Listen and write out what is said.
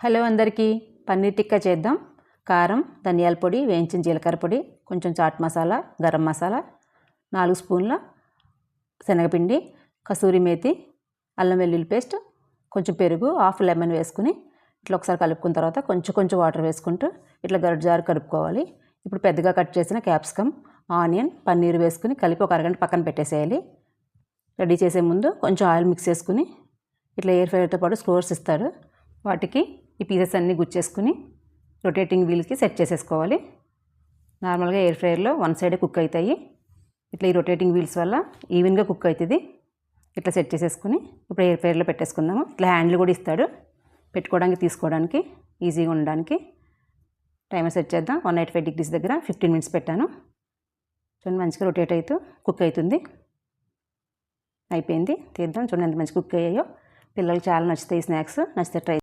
Hello అందరికీ, పన్నీర్ టిక్కా చేద్దాం. కారం, ధనియాల పొడి, వేయించిన జీలకర్ర పొడి, కొంచెం చాట్ మసాలా, గరం మసాలా, 4 స్పూన్ల శనగపిండి, కసూరి మేతి, అల్లం వెల్లుల్లి పేస్ట్, కొంచెం పెరుగు, హాఫ్ లెమన్ వేసుకుని ఇట్లా ఒకసారి కలుపుకున్న తర్వాత కొంచెం వాటర్ వేసుకుంటూ ఇట్లా గరిటెజారు కలుపుకోవాలి. ఇప్పుడు పెద్దగా కట్ చేసిన క్యాప్సికమ్, ఆనియన్, పన్నీర్ వేసుకుని కలిపి ఒక అరగంట పక్కన పెట్టేసేయాలి. రెడీ చేసే ముందు కొంచెం ఆయిల్ మిక్స్ చేసుకుని ఇట్లా ఎయిర్ ఫ్రైయర్తో పాటు స్క్రోర్స్ ఇస్తాడు, వాటికి ఈ పీసెస్ అన్నీ గుచ్చేసుకుని రొటేటింగ్ వీల్కి సెట్ చేసేసుకోవాలి. నార్మల్గా ఎయిర్ ఫ్రైయర్లో వన్ సైడే కుక్ అవుతాయి. ఇట్లా ఈ రొటేటింగ్ వీల్స్ వల్ల ఈవెన్గా కుక్ అవుతుంది. ఇట్లా సెట్ చేసేసుకుని ఇప్పుడు ఎయిర్ ఫ్రైయర్లో పెట్టేసుకుందాము. ఇట్లా హ్యాండిల్ కూడా ఇస్తాడు, పెట్టుకోవడానికి తీసుకోవడానికి ఈజీగా ఉండడానికి. టైమర్ సెట్ చేద్దాం. 185 degrees దగ్గర 15 minutes పెట్టాను. చూడండి, మంచిగా రొటేట్ అవుతూ కుక్ అవుతుంది. అయిపోయింది, తీద్దాం. చూడండి ఎంత మంచి కుక్ అయ్యాయో. పిల్లలకి చాలా నచ్చుతాయి స్నాక్స్. నచ్చితే ట్రై